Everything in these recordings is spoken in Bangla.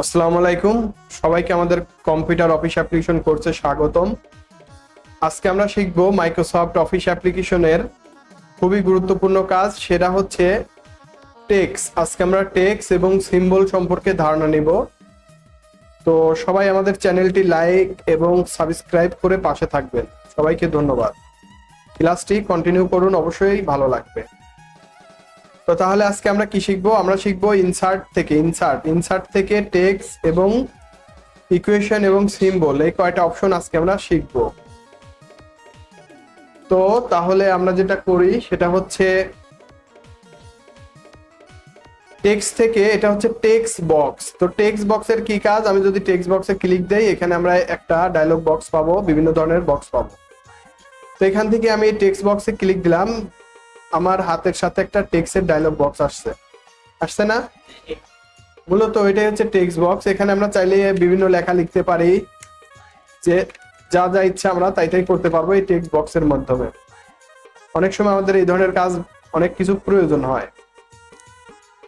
আসসালামু আলাইকুম। সবাইকে আমাদের কম্পিউটার অফিস অ্যাপ্লিকেশন কোর্সে স্বাগতম। আজকে আমরা শিখব মাইক্রোসফট অফিস অ্যাপ্লিকেশনের খুবই গুরুত্বপূর্ণ কাজ, সেটা হচ্ছে টেক্সট। আজকে আমরা টেক্সট এবং সিম্বল সম্পর্কে ধারণা নিব। তো সবাই আমাদের চ্যানেলটি লাইক এবং সাবস্ক্রাইব করে পাশে থাকবেন। সবাইকে ধন্যবাদ। ক্লাসটি কন্টিনিউ করুন, অবশ্যই ভালো লাগবে। তো তাহলে আজকে আমরা কি শিখবো? আমরা শিখবো ইনসার্ট থেকে টেক্সট এবং ইকুয়েশন এবং সিম্বল, এই কয়টা অপশন আজকে আমরা শিখবো। তো তাহলে আমরা যেটা করি সেটা হচ্ছে টেক্সট থেকে, এটা হচ্ছে টেক্সট বক্স। তো টেক্সট বক্সের কি কাজ? আমি যদি টেক্সট বক্সে ক্লিক দেই, এখানে আমরা একটা ডায়লগ বক্স পাবো, বিভিন্ন ধরনের বক্স পাবো। তো এখান থেকে আমি টেক্সট বক্সে ক্লিক দিলাম, আমার হাতের সাথে একটা টেক্সটের ডায়লগ বক্স আসছে না? মূলত এটাই হচ্ছে টেক্সট বক্স। এখানে আমরা চাইলে বিভিন্ন লেখা লিখতে পারি, যে যা যা ইচ্ছা আমরা তাই করতে পারবো এই টেক্সট বক্সের মাধ্যমে। অনেক সময় আমাদের এই ধরনের কাজ অনেক কিছু প্রয়োজন হয়।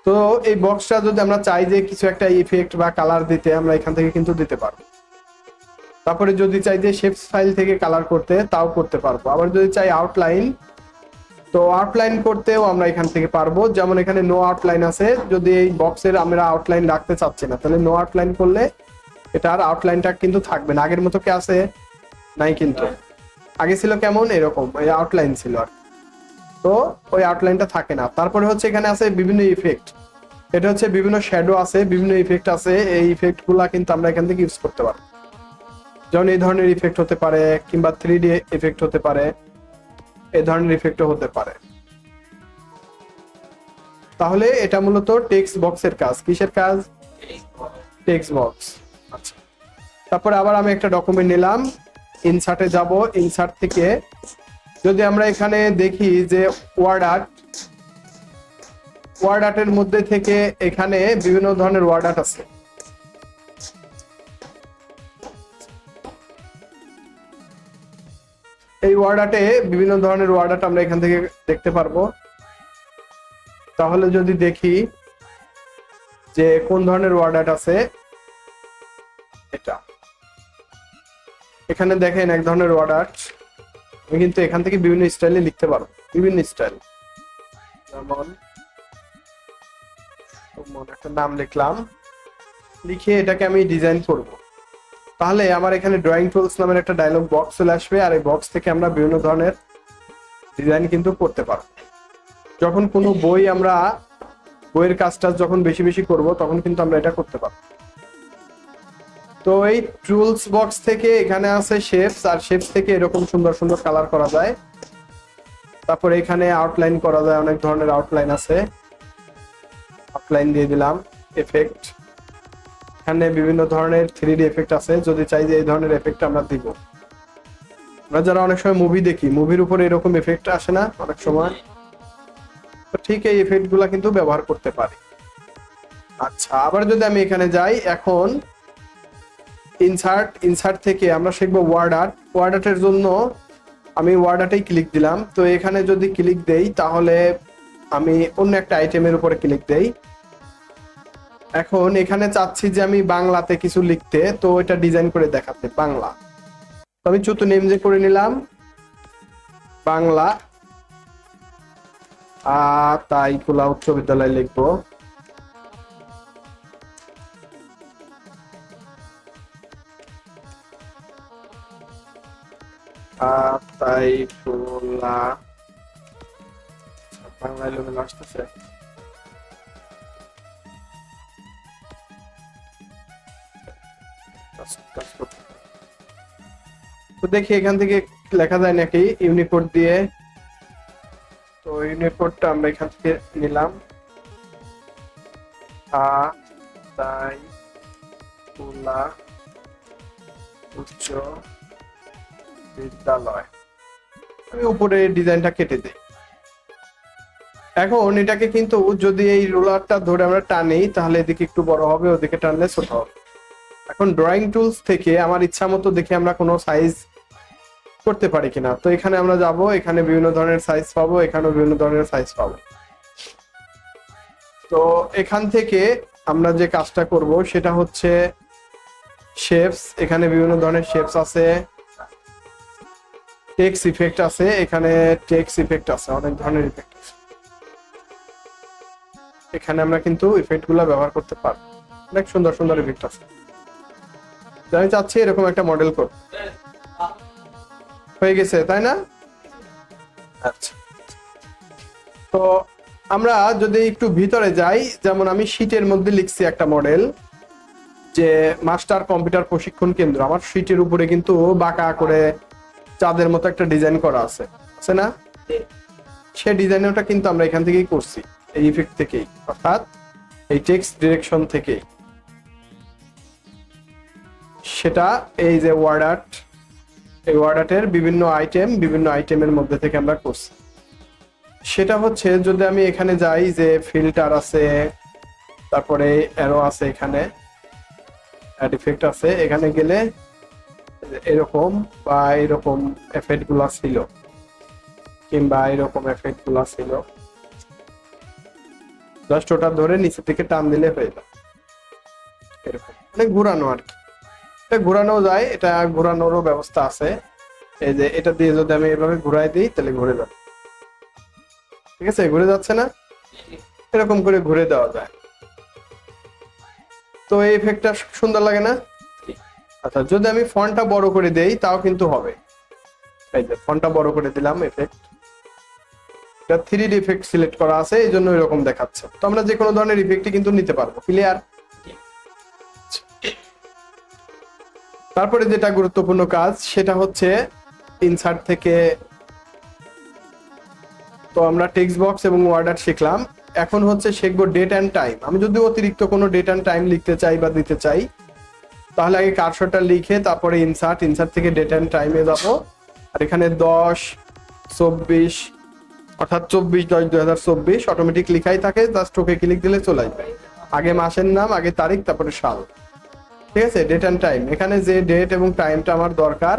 তো এই বক্সটা যদি আমরা চাই যে কিছু একটা ইফেক্ট বা কালার দিতে, আমরা এখান থেকে কিন্তু দিতে পারবো। তারপরে যদি চাই যে শেপস ফাইল থেকে কালার করতে, তাও করতে পারবো। আবার যদি চাই আউটলাইন, তো আউটলাইন করতেও আমরা এখান থেকে পারবো। যেমন এখানে নো আউটলাইন আছে, যদি এই বক্সের আমরা আউটলাইন রাখতে চাচ্ছি না, তাহলে নো আউটলাইন করলে এটার আউটলাইনটা কিন্তু থাকবে না। আগের মতো কি আছে? নাই। কিন্তু আগে ছিল কেমন, এরকম এই আউটলাইন ছিল, আর তো ওই আউটলাইনটা থাকে না। তারপরে হচ্ছে এখানে আছে বিভিন্ন ইফেক্ট। এটা হচ্ছে বিভিন্ন শ্যাডো আছে, বিভিন্ন ইফেক্ট আছে। এই ইফেক্ট গুলা কিন্তু আমরা এখান থেকে ইউজ করতে পারি। যেমন এই ধরনের ইফেক্ট হতে পারে, কিংবা 3D ইফেক্ট হতে পারে, এই ধরনের ইফেক্টও হতে পারে। তাহলে এটা মূলত টেক্সট বক্সের কাজ। কিসের কাজ? Text box. আচ্ছা, তারপরে আবার আমি একটা ডকুমেন্ট নিলাম, ইনসার্টে যাব। ইনসার্ট থেকে যদি আমরা এখানে দেখি যে ওয়ার্ড আর্টের মধ্যে থেকে এখানে বিভিন্ন ধরনের ওয়ার্ড আর্ট আছে। এই ওয়ার্ড আর্টে বিভিন্ন ধরনের ওয়ার্ড আর্ট আমরা এখান থেকে দেখতে পারবো। তাহলে যদি দেখি যে কোন ধরনের ওয়ার্ড আর্ট আছে, এটা এখানে দেখেন এক ধরনের ওয়ার্ড আর্ট। আমি কিন্তু এখান থেকে বিভিন্ন স্টাইলে লিখতে পারবো, বিভিন্ন স্টাইল। যেমন একটা নাম লিখলাম, লিখে এটাকে আমি ডিজাইন করব। তাহলে আমার এখানে ড্রয়িং টুলস নামের একটা ডায়লগ বক্স চলে আসবে, আর এই বক্স থেকে আমরা বিভিন্ন ধরনের ডিজাইন কিন্তু করতে পারবো। যখন কোনো বইয়ের কাজটা যখন বেশি বেশি করব, তখন কিন্তু আমরা এটা করতে পারবো। তো এই টুলস বক্স থেকে এখানে আছে শেপস, আর শেপস থেকে এরকম সুন্দর সুন্দর কালার করা যায়। তারপরে এখানে আউটলাইন করা যায়, অনেক ধরনের আউটলাইন আছে। আউটলাইন দিয়ে দিলাম। এফেক্ট, এখানে বিভিন্ন ধরনের 3D এফেক্ট আছে। যদি চাই যে এই ধরনের এফেক্ট আমরা দিব, আমরা যারা অনেক সময় মুভি দেখি, মুভির উপরে এরকম এফেক্ট আসে না অনেক সময়, তো ঠিক এই এফেক্ট গুলা কিন্তু ব্যবহার করতে পারি। আচ্ছা, আবার যদি আমি এখানে যাই, এখন ইনসার্ট থেকে আমরা শিখবো ওয়ার্ড আর্ট। ওয়ার্ড আর্টের জন্য আমি ওয়ার্ড আর্টেই ক্লিক দিলাম। তো এখানে যদি ক্লিক দেই, তাহলে আমি অন্য একটা আইটেমের উপরে ক্লিক দেই। এখন এখানে চাচ্ছি যে আমি বাংলাতে কিছু লিখতে, তো এটা ডিজাইন করে দেখাতে বাংলা। তো আমি চুতু নেম যে করে নিলাম বাংলা, তাই খোলা উচ্চ বিদ্যালয় লিখবো। তাই খোলা বাংলায় লোক আসতেছে। তো দেখি এখান থেকে লেখা যায় নাকি ইউনিকোড দিয়ে। তো ইউনিকোডটা আমরা এখান থেকে নিলাম, তাই খোলা উচ্চ বিদ্যালয়। আমি উপরে ডিজাইনটা কেটে দিই। এখন এটাকে কিন্তু যদি এই রোলারটা ধরে আমরা টানি, তাহলে এদিকে একটু বড় হবে, ওদিকে টানলে ছোট হবে। এখন ড্রয়িং টুলস থেকে আমার ইচ্ছা মতো দেখে আমরা কোনো সাইজ করতে পারি কিনা। তো এখানে আমরা যাব, এখানে বিভিন্ন ধরনের সাইজ পাবো, এখানেও বিভিন্ন ধরনের সাইজ পাবো। তো এখান থেকে আমরা যে কাজটা করব সেটা হচ্ছে শেপস। এখানে বিভিন্ন ধরনের শেপস আছে, টেক্সট ইফেক্ট আছে, এখানে টেক্সট ইফেক্ট আছে, অনেক ধরনের ইফেক্ট আছে। এখানে আমরা কিন্তু ইফেক্ট গুলা ব্যবহার করতে পারবো, অনেক সুন্দর সুন্দর ইফেক্ট আছে। আমি চাচ্ছি এরকম একটা মডেল করব। হয়ে গেছে তাই না? আচ্ছা, তো আমরা যদি একটু ভিতরে যাই, যেমন আমি শীটের মধ্যে লিখছি একটা মডেল যে মাস্টার কম্পিউটার প্রশিক্ষণ কেন্দ্র। আমার শীটের উপরে কিন্তু বাঁকা করে চাঁদের মতো একটা ডিজাইন করা আছে, আছে না? সেই ডিজাইনটা কিন্তু আমরা এখান থেকেই করছি, এই ইফেক্ট থেকেই, অর্থাৎ এই টেক্সট ডিরেকশন থেকেই। সেটা এই যে ওয়ার্ডার্ট, এই ওয়ার্ডার্টের বিভিন্ন আইটেমের মধ্যে থেকে আমরা করছি। সেটা হচ্ছে যদি আমি এখানে যাই, যে ফিল্টার আছে, তারপরে অ্যারো আছে, এখানে অ্যাড ইফেক্ট আছে, এখানে গেলে এরকম বা এরকম এফেক্ট গুলা ছিল, কিংবা এরকম এফেক্ট গুলা ছিল, জাস্ট ওটা ধরে নিচে থেকে টান দিলে হয়ে যায় এরকম, মানে ঘুরানো আর কি। এটা ঘুরানো যায়, এটা ঘুরানোরও ব্যবস্থা আছে। এই যে এটা দিয়ে যদি আমি এভাবে ঘুরাই দিই তাহলে ঘুরে যাবে, ঠিক আছে? ঘুরে যাচ্ছে না? এরকম করে ঘুরে দেওয়া যায়। তো এই ইফেক্টটা সুন্দর লাগে না? আচ্ছা, যদি আমি ফন্টটা বড় করে দেই তাও কিন্তু হবে। এই যে ফন্টটা বড় করে দিলাম, ইফেক্ট, এটা 3D ইফেক্ট সিলেক্ট করা আছে, এই জন্য এরকম দেখাচ্ছে। তো আমরা যে কোনো ধরনের ইফেক্টই কিন্তু নিতে পারবো। ক্লিয়ার? তারপরে যেটা গুরুত্বপূর্ণ কাজ সেটা হচ্ছে ইনসার্ট থেকে। তো আমরা টেক্সট বক্স এবং ওয়ার্ডার শিখলাম, এখন হচ্ছে শিখবো ডেট অ্যান্ড টাইম। আমি যদি অতিরিক্ত কোনো ডেট অ্যান্ড টাইম লিখতে চাই বা দিতে চাই, তাহলে আগে কার্সরটা লিখে তারপরে ইনসার্ট থেকে ডেট অ্যান্ড টাইমে যাব। আর এখানে 10/24, অর্থাৎ 24/10/2024 অটোমেটিক লিখাই থাকে, জাস্ট ওকে ক্লিক দিলে চলে যাবে। আগে মাসের নাম, আগে তারিখ, তারপরে সাল, ঠিক আছে? ডেট অ্যান্ড টাইম, এখানে যে ডেট এবং টাইমটা আমার দরকার,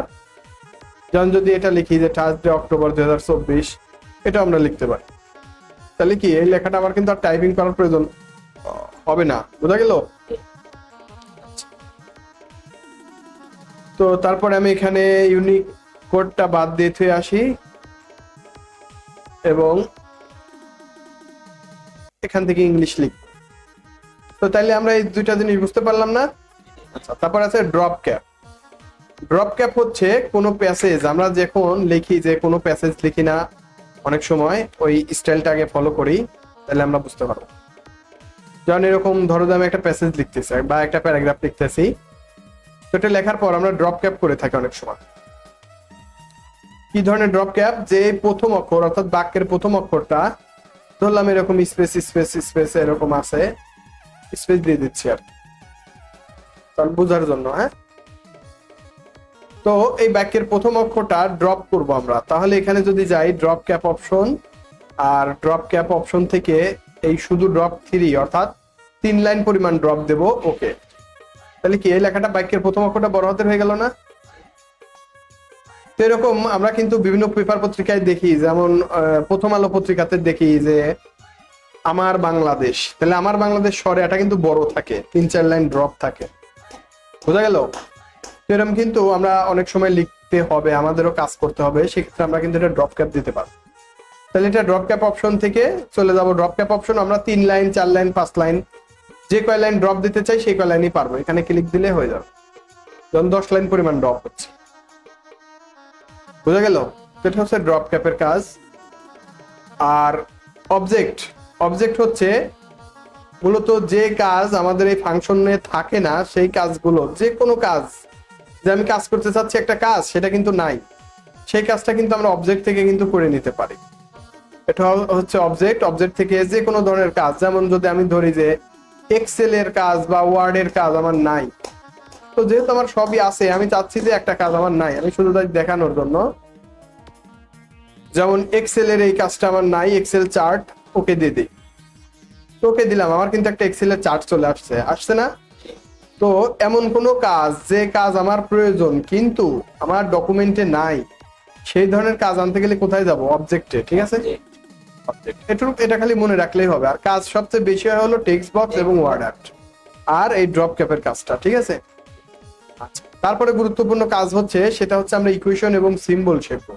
যেমন যদি এটা লিখি যে থার্সডে অক্টোবর 2024, এটা আমরা লিখতে পারি। তাহলে কি এই লেখাটা আমার কিন্তু আর টাইপিং করার প্রয়োজন হবে না। বোঝা গেল? তো তারপরে আমি এখানে ইউনিক কোডটা বাদ দিয়ে থুয়ে আসি এবং এখান থেকে ইংলিশ লিখ। তো তাইলে আমরা এই দুইটা জিনিস বুঝতে পারলাম না? আচ্ছা, তারপর আছে ড্রপ ক্যাপ। ড্রপ ক্যাপ হচ্ছে কোনো প্যাসেজ আমরা যখন লিখি, যে কোনো প্যাসেজ লিখি না, অনেক সময় ওই স্টাইলটা আগে ফলো করি, তাহলে আমরা বুঝতে পারবো। যেমন এরকম ধরো যে আমি একটা প্যাসেজ লিখতেছি বা একটা প্যারাগ্রাফ লিখতেছি, তো এটা লেখার পর আমরা ড্রপ ক্যাপ করে থাকি অনেক সময়। কি ধরনের ড্রপ ক্যাপ? যে প্রথম অক্ষর, অর্থাৎ বাক্যের প্রথম অক্ষরটা ধরলাম এরকম স্পেস স্পেস স্পেস এরকম আছে, স্পেস দিয়ে দিচ্ছি আর কি, কারণ বোঝার জন্য। হ্যাঁ, তো এই বাক্যের প্রথম অক্ষরটা ড্রপ করব আমরা, তাহলে এখানে যদি যাই ড্রপ ক্যাপ অপশন, আর ড্রপ ক্যাপ অপশন থেকে এই শুধু ড্রপ 3, অর্থাৎ 3 লাইন পরিমাণ ড্রপ দেব। ওকে, তাহলে কি এই লেখাটা বাক্যের প্রথম অক্ষরটা বড় হাতের হয়ে গেল না? তো এরকম আমরা কিন্তু বিভিন্ন পেপার পত্রিকায় দেখি, যেমন প্রথম আলো পত্রিকাতে দেখি যে আমার বাংলাদেশ, তাহলে আমার বাংলাদেশ স্বরে এটা কিন্তু বড় থাকে, 3-4 লাইন ড্রপ থাকে। বোঝা গেল? এরকম কিন্তু আমরা অনেক সময় লিখতে হবে, আমাদেরও কাজ করতে হবে, সেক্ষেত্রে আমরা কিন্তু এটা ড্রপ ক্যাপ দিতে পারবো। তাহলে এটা ড্রপ ক্যাপ অপশন থেকে চলে যাব। ড্রপ ক্যাপ অপশন আমরা 3 লাইন, 4 লাইন, 5 লাইন, যে কয় লাইন ড্রপ দিতে চাই সেই কয় লাইনই পারবো। এখানে ক্লিক দিলে হয়ে যাবে। যেমন 10 লাইন পরিমাণ ড্রপ হচ্ছে। বুঝা গেল? এটা হচ্ছে ড্রপ ক্যাপের কাজ। আর অবজেক্ট হচ্ছে মূলত যে কাজ আমাদের এই ফাংশনে থাকে না, সেই কাজগুলো, যে কোনো কাজ, যে আমি কাজ করতে চাচ্ছি একটা কাজ, সেটা কিন্তু নাই, সেই কাজটা কিন্তু আমরা অবজেক্ট থেকে কিন্তু করে নিতে পারি। এটা হচ্ছে অবজেক্ট থেকে যে কোনো ধরনের কাজ। যেমন যদি আমি ধরি যে এক্সেল এর কাজ বা ওয়ার্ডের কাজ আমার নাই, তো যেহেতু আমার সবই আছে, আমি চাচ্ছি যে একটা কাজ আমার নাই, আমি শুধু তাই দেখানোর জন্য, যেমন এক্সেল এর এই কাজটা আমার নাই, এক্সেল চার্ট, ওকে দিয়ে দিই। ওকে দিলাম, আমার কিন্তু একটা এক্সেল এর চার্ট চলে আসছে না? তো এমন কোনো কাজ, যে কাজ আমার প্রয়োজন কিন্তু আমার ডকুমেন্টে নাই, সেই ধরনের কাজ আনতে গেলে কোথায় যাব? অবজেক্টে। ঠিক আছে, এটা খালি মনে রাখলেই হবে। আর কাজ সবচেয়ে বেশি হয় হলো টেক্সট বক্স এবং ওয়ার্ডার্ট। আর এই ড্রপ ক্যাপের কাজটা, ঠিক আছে। আচ্ছা, তারপরে গুরুত্বপূর্ণ কাজ হচ্ছে সেটা হচ্ছে আমরা ইকুয়েশন এবং সিম্বল শিখবো।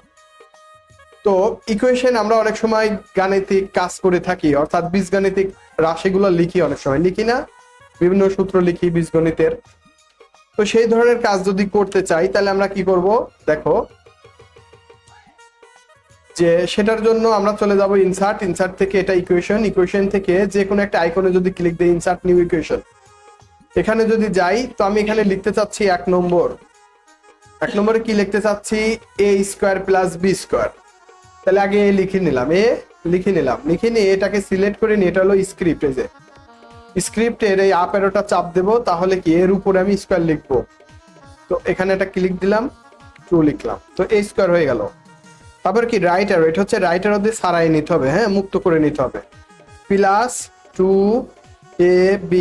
তো ইকুয়েশন আমরা অনেক সময় গাণিতিক কাজ করে থাকি, অর্থাৎ বীজগাণিতিক রাশিগুলো লিখি, অনেক সময় লিখি না, বিভিন্ন সূত্র লিখি বীজগণিতের। তো সেই ধরনের কাজ যদি করতে চাই তাহলে আমরা কি করব দেখো, যে সেটার জন্য আমরা চলে যাব ইনসার্ট, ইনসার্ট থেকে এটা ইকুয়েশন, ইকুয়েশন থেকে যে কোনো একটা আইকনে যদি ক্লিক দিই, ইনসার্ট নিউ ইকুয়েশন, এখানে যদি যাই তো আমি এখানে লিখতে চাচ্ছি এক নম্বরে কি লিখতে চাচ্ছি, এ স্কোয়ার প্লাস বি স্কোয়ার। তাহলে আগে এ লিখে নিলাম, লিখে নিয়ে এটাকে সিলেক্ট করে নিয়ে এটা হলো স্ক্রিপ্ট, এই যে স্ক্রিপ্টের এই আপ অ্যারোটা চাপ দেব, তাহলে কি এর উপরে আমি স্কোয়ার লিখবো। তো এখানে একটা ক্লিক দিলাম, 2 লিখলাম, তো এ স্কোয়ার হয়ে গেল। তারপর কি রাইট অ্যারো, এটা হচ্ছে রাইট অ্যারো দিয়ে সারাই নিতে হবে, হ্যাঁ, মুক্ত করে নিতে হবে। Plus 2ab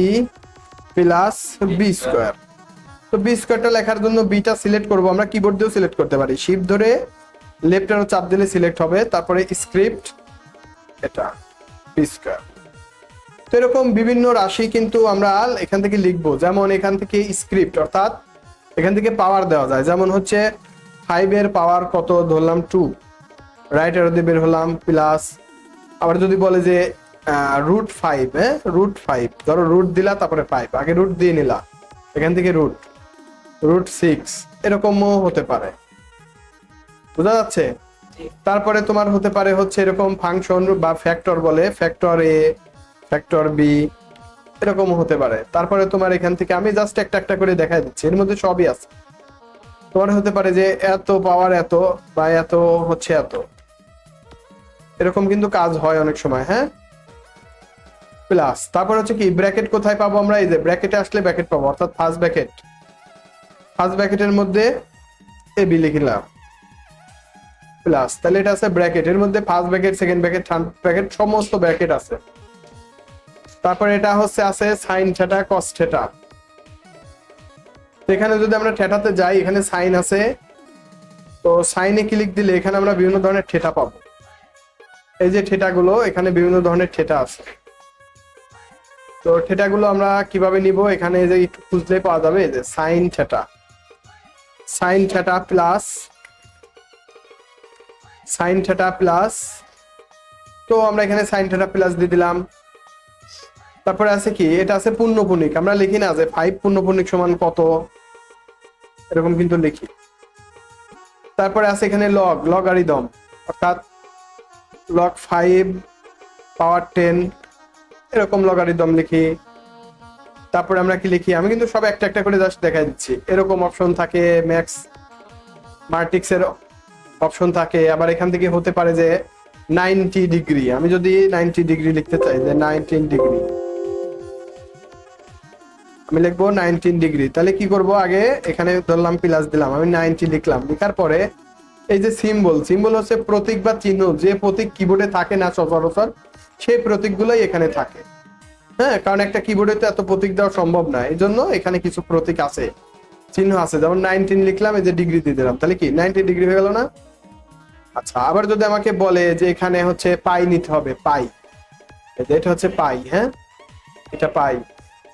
plus B square. তো বি স্কোয়ারটা লেখার জন্য বিটা সিলেক্ট করব, আমরা কিবোর্ড দিয়েও সিলেক্ট করতে পারি, শিফট ধরে লেফট অ্যারো চাপ দিলে সিলেক্ট হবে, তারপরে স্ক্রিপ্ট এটা বি স্কোয়ার। তো এরকম বিভিন্ন রাশি কিন্তু আমরা এখান থেকে লিখবো, যেমন এখান থেকে স্ক্রিপ্ট, অর্থাৎ এখান থেকে পাওয়ার দেওয়া যায়, যেমন হচ্ছে 5 এর পাওয়ার কত ধরলাম 2, রাইট অ্যারো দিয়ে বের হলাম প্লাস, আবার যদি বলে যে √5, হ্যাঁ √5, ধরো রুট দিলা তারপরে 5, আগে রুট দিয়ে নিলা, এখান থেকে √6, এরকমও হতে পারে, বোঝা যাচ্ছে। তারপরে তোমার হতে পারে হচ্ছে এরকম ফাংশন বা ফ্যাক্টর বলে, ফ্যাক্টর এ, ফ্যাক্টর বি, এরকম হতে পারে। তারপরে তোমার এখান থেকে আমি জাস্ট একটা একটা করে দেখাই দিচ্ছি, এর মধ্যে সবই আছে। তোমার হতে পারে যে এত পাওয়ার এত বা এত হচ্ছে এত, এরকম কিন্তু কাজ হয় অনেক সময়, হ্যাঁ। প্লাস তারপর হচ্ছে কি ব্র্যাকেট কোথায় পাবো আমরা, এই যে ব্র্যাকেটে আসলে ব্র্যাকেট পাবো, অর্থাৎ ফার্স্ট ব্র্যাকেটের মধ্যে এ বি লিখলাম প্লাস, তাহলে এটা আছে ব্র্যাকেট, এর মধ্যে first bracket, second bracket, third bracket, সমস্ত ব্র্যাকেট আছে। তারপরে এটা হচ্ছে আছে সাইন থিটা কস থিটা, এখানে যদি আমরা থিটাতে যাই, এখানে সাইন আছে, তো সাইনে ক্লিক দিলে এখানে আমরা বিভিন্ন ধরনের থিটা পাবো, এই যে থিটাগুলো, এখানে বিভিন্ন ধরনের থিটা আছে। তো থিটাগুলো আমরা কিভাবে নিব, এখানে যে একটু খুঁজলে পাওয়া যাবে, যে সাইন থিটা প্লাস, তো আমরা এখানে সাইন থিটা প্লাস দিয়ে দিলাম। তারপরে আছে কি, এটা আছে পূর্ণপূর্ণিক, আমরা লিখি না যে 5 পূর্ণপূর্ণিক সমান কত, এরকম কিন্তু লিখি। তারপরে আছে এখানে লগারিদম, অর্থাৎ log 5 পাওয়ার 10, এরকম লগারিদম লিখি। তারপরে আমরা কি লিখি, আমি কিন্তু সব একটা একটা করে জাস্ট দেখাই দিচ্ছি, এরকম অপশন থাকে, ম্যাক্স মার্টিক্সের অপশন থাকে, আবার এখান থেকে হতে পারে যে 90 ডিগ্রি, আমি যদি 90 ডিগ্রি লিখতে চাই, যে 19 ডিগ্রি, আমি লিখবো 19 ডিগ্রি, তাহলে কি করব, আগে এখানে ধরলাম প্লাস দিলাম, আমি 90 লিখলাম, লিখার পরে এই যে সিম্বল হচ্ছে প্রতীক বা চিহ্ন, যে প্রতীক কিবোর্ডে থাকে না সচরাচর, সেই প্রতীকগুলোই এখানে থাকে, হ্যাঁ, কারণ একটা কিবোর্ডে তো এত প্রতীক দেওয়া সম্ভব না, এই জন্য এখানে কিছু প্রতীক আছে, চিহ্ন আছে, যেমন 19 লিখলাম, এই যে ডিগ্রি দিয়ে দিলাম, তাহলে কি 90 ডিগ্রি হয়ে গেল না। আচ্ছা, আবার যদি আমাকে বলে যে এখানে হচ্ছে পাই নিতে হবে, পাই, এটা হচ্ছে পাই, হ্যাঁ এটা পাই,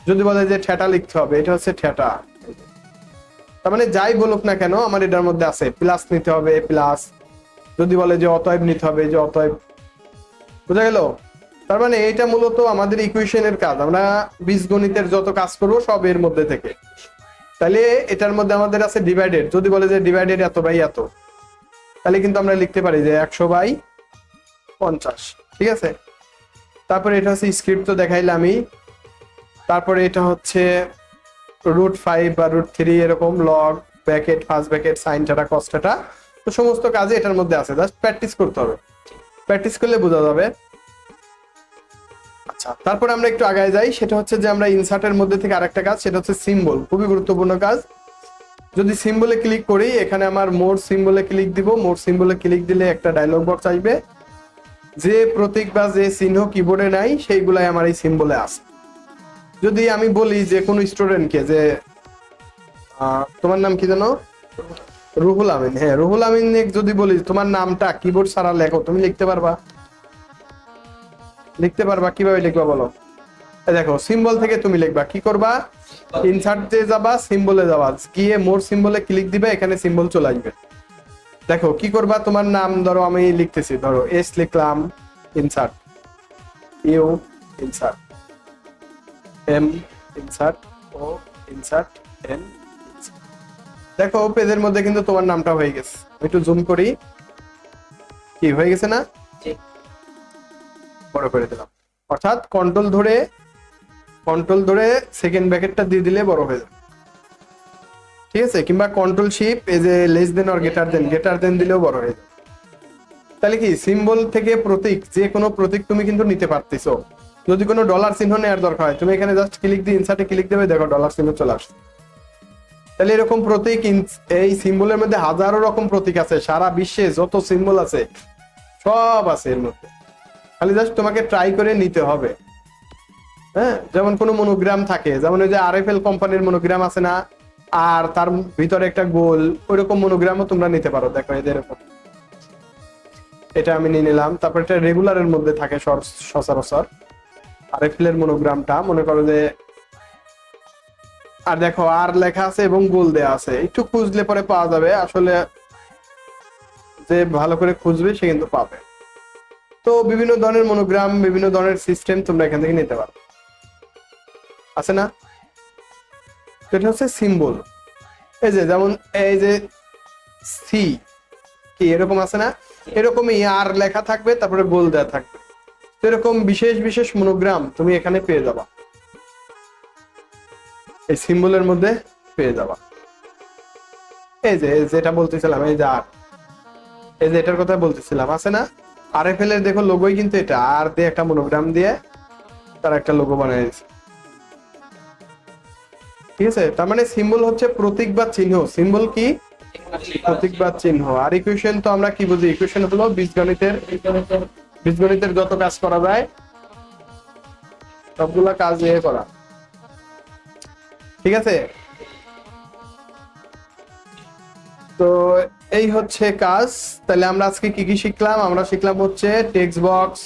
যদি বলে যে থিটা লিখতে হবে, এটা হচ্ছে থিটা, তার মানে যাই বলুক না কেন আমার এটার মধ্যে আছে, প্লাস নিতে হবে প্লাস, যদি বলে যে অতএব নিতে হবে, যে অতএব, বুঝা গেল। তার মানে এটা মূলত আমাদের ইকুয়েশনের কাজ, আমরা বীজগণিতের যত কাজ করবো সব এর মধ্যে থেকে। তাহলে এটার মধ্যে আমাদের আছে ডিভাইডেড, যদি বলে যে ডিভাইডেড এত বাই এত, তাহলে কিন্তু আমরা লিখতে পারি যে 100/50, ঠিক আছে। তারপরে এটা হচ্ছে স্ক্রিপ্ট, তো দেখাইলে আমি। তারপরে এটা হচ্ছে √5 বা √3, এরকম log bracket, first bracket, sine theta cos theta, তো সমস্ত কাজে এটার মধ্যে আছে, জাস্ট প্র্যাকটিস করতে হবে, প্র্যাকটিস করলে বোঝা যাবে। আচ্ছা, তারপরে আমরা একটু আগায় যাই, সেটা হচ্ছে যে আমরা ইনসার্টের মধ্যে থেকে আরেকটা কাজ, সেটা হচ্ছে সিম্বল, খুবই গুরুত্বপূর্ণ কাজ। যদি সিম্বলে ক্লিক করি, এখানে আমার মোর সিম্বলে ক্লিক দিব, মোর সিম্বলে ক্লিক দিলে একটা ডায়লগ বক্স আসবে, যে প্রতীক বা যে চিহ্ন কিবোর্ডে নাই সেইগুলাই আমার এই সিম্বলে আছে। যদি আমি বলি যে কোনো স্টুডেন্টকে যে তোমার নাম কি জানো, রুহুল আমিন, হ্যাঁ রুহুল আমিন, যদি বলি তোমার নামটা কিবোর্ড ছাড়া লেখো, তুমি লিখতে পারবা? কিভাবে লিখবা বলো? দেখো সিম্বল থেকে তুমি লিখবা, কি করবা, ইনসার্টে যাবা, সিম্বলে যাবা, গিয়ে মোর সিম্বলে ক্লিক দিবে, এখানে সিম্বল চলে আসবে। দেখো কি করবা, তোমার নাম ধরো আমি লিখতেছি, ধরো এস লিখলাম, insert, U insert, M insert, O insert, N. দেখো পেজের মধ্যে কিন্তু তোমার নামটা হয়ে গেছে। একটু জুম করি, কি হয়ে গেছে না, বড় করে দিলাম। অর্থাৎ কন্ট্রোল ধরে সেকেন্ড ব্র্যাকেটটা দিয়ে দিলে বড় হয়ে যাবে, ঠিক আছে। কিংবা কন্ট্রোল শিপ এই যে লেস দেন অর গেটার দেন দিলেও বড় হয়ে যাবে। তাহলে কি সিম্বল থেকে প্রতীক, যে কোনো প্রতীক তুমি কিন্তু নিতে পারতেছো। যদি কোনো ডলার চিহ্ন নেওয়ার দরকার হয়, তুমি এখানে জাস্ট ক্লিক দিয়ে ইনসার্টে ক্লিক দেবে, দেখো ডলার চিহ্ন চলে আসছে। তাহলে এরকম প্রতীক এই সিম্বলের মধ্যে হাজারো রকম প্রতীক আছে, সারা বিশ্বে যত সিম্বল আছে সব আছে এর মধ্যে, খালি জাস্ট তোমাকে ট্রাই করে নিতে হবে। হ্যাঁ, যেমন কোনো মনোগ্রাম থাকে, যেমন ওই যে আরএফএল কোম্পানির মনোগ্রাম আছে না, আর তার ভিতরে একটা গোল, ওইরকম মনোগ্রামও তোমরা নিতে পারো। দেখো এরকম, এটা আমি নিয়ে নিলাম। তারপর এটা রেগুলারের মধ্যে থাকে সচরাচর আরএফএল এর মনোগ্রামটা, মনে করো যে, আর দেখো আর লেখা আছে এবং গোল দেয়া আছে, একটু খুঁজলে পরে পাওয়া যাবে। আসলে যে ভালো করে খুঁজবে সে কিন্তু পাবে। তো বিভিন্ন ধরনের মনোগ্রাম, বিভিন্ন ধরনের সিস্টেম তোমরা এখান থেকে নিতে পারো, আছে না। এটা হচ্ছে সিম্বল। এই যে যেমন এই যে সি, কি এরকম আছে না, এরকমই আর লেখা থাকবে, তারপরে গোল দেওয়া থাকবে। তো এরকম বিশেষ বিশেষ মনোগ্রাম তুমি এখানে পেয়ে যাবা, এই সিম্বলের মধ্যে পেয়ে যাবা। এই যে যেটা বলতেছিলাম, এই যে আর, এই যে এটার কথা বলতেছিলাম, আছে না আরএফএল এর, দেখো লোগোই কিন্তু এটা, আর দিয়ে একটা মনোগ্রাম দিয়ে তার একটা লোগো বানিয়ে দিয়েছে, ঠিক আছে। তার মানে সিম্বল হচ্ছে প্রতীক বা চিহ্ন। সিম্বল কি, প্রতীক বা চিহ্ন। আর ইকুয়েশন তো আমরা কি বুঝি, ইকুয়েশন হলো বীজগণিতের যত কাজ করা যায় সবগুলা কাজ নিয়ে করা, ঠিক আছে। তো এই হচ্ছে কাজ। তাহলে আমরা আজকে কি কি শিখলাম, আমরা শিখলাম হচ্ছে টেক্সট বক্স,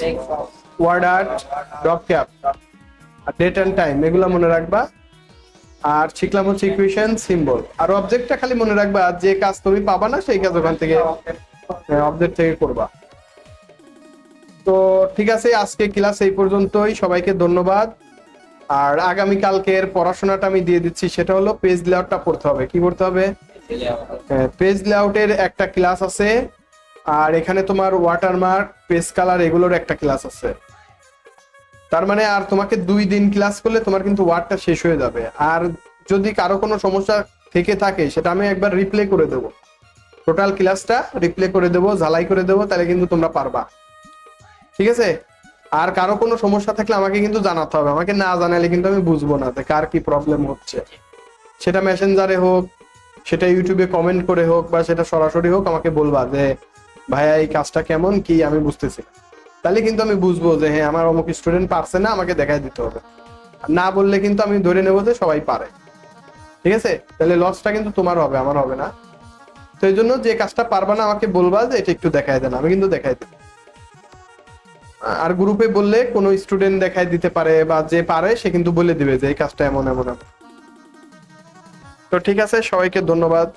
ওয়ার্ডার্ট, ডট ক্যাপ আর ডেট এন্ড টাইম, এগুলা মনে রাখবা। আর শিখলাম হচ্ছে ইকুয়েশন, সিম্বল আর অবজেক্টটা খালি মনে রাখবা, আর যে কাজ তুমি পাবা না সেই কাজ ওখান থেকে অবজেক্ট থেকে করবা। তো ঠিক আছে, আজকে ক্লাস এই পর্যন্তই, সবাইকে ধন্যবাদ। আর আগামী কালকের পড়াশোনাটা আমি দিয়ে দিচ্ছি, সেটা হলো পেজ লেআউটটা পড়তে হবে। কি করতে হবে, পেজ লেআউটের একটা ক্লাস আছে, আর এখানে তোমার ওয়াটারমার্ক, পেজ কালার, এগুলোর একটা ক্লাস আছে। তার মানে আর তোমাকে 2 দিন ক্লাস করলে তোমার কিন্তু ওয়ার্ডটা শেষ হয়ে যাবে। আর যদি কারো কোনো সমস্যা থেকে থাকে সেটা আমি একবার রিপ্লে করে দেবো, টোটাল ক্লাসটা রিপ্লে করে দেবো, ঝালাই করে দেবো, তাহলে কিন্তু তোমরা পারবা, ঠিক আছে। আর কারো কোনো সমস্যা থাকলে আমাকে কিন্তু জানাতে হবে, আমাকে না জানালে কিন্তু আমি বুঝবো না যে কার কি প্রবলেম হচ্ছে। সেটা মেসেঞ্জারে হোক, সেটা ইউটিউবে কমেন্ট করে হোক, বা সেটা সরাসরি হোক, আমাকে বলবা যে ভাইয়া এই কাজটা কেমন কি আমি বুঝতেছি না। তাহলে কিন্তু আমি বুঝবো যে হ্যাঁ আমার অমুক স্টুডেন্ট পারছে না, আমাকে দেখাই দিতে হবে। না বললে কিন্তু আমি ধরে নেবো যে সবাই পারে, ঠিক আছে। তাহলে লসটা কিন্তু তোমার হবে, আমার হবে না। তো এই জন্য যে কাজটা পারবা না আমাকে বলবা যে এটা একটু দেখাই দেন, আমি কিন্তু দেখাই দেব। আর গ্রুপে বললে কোনো স্টুডেন্ট দেখাই দিতে পারে, বা যে পারে সে কিন্তু বলে দিবে যে এই কাজটা এমন এমন। তো ঠিক আছে, সবাইকে ধন্যবাদ।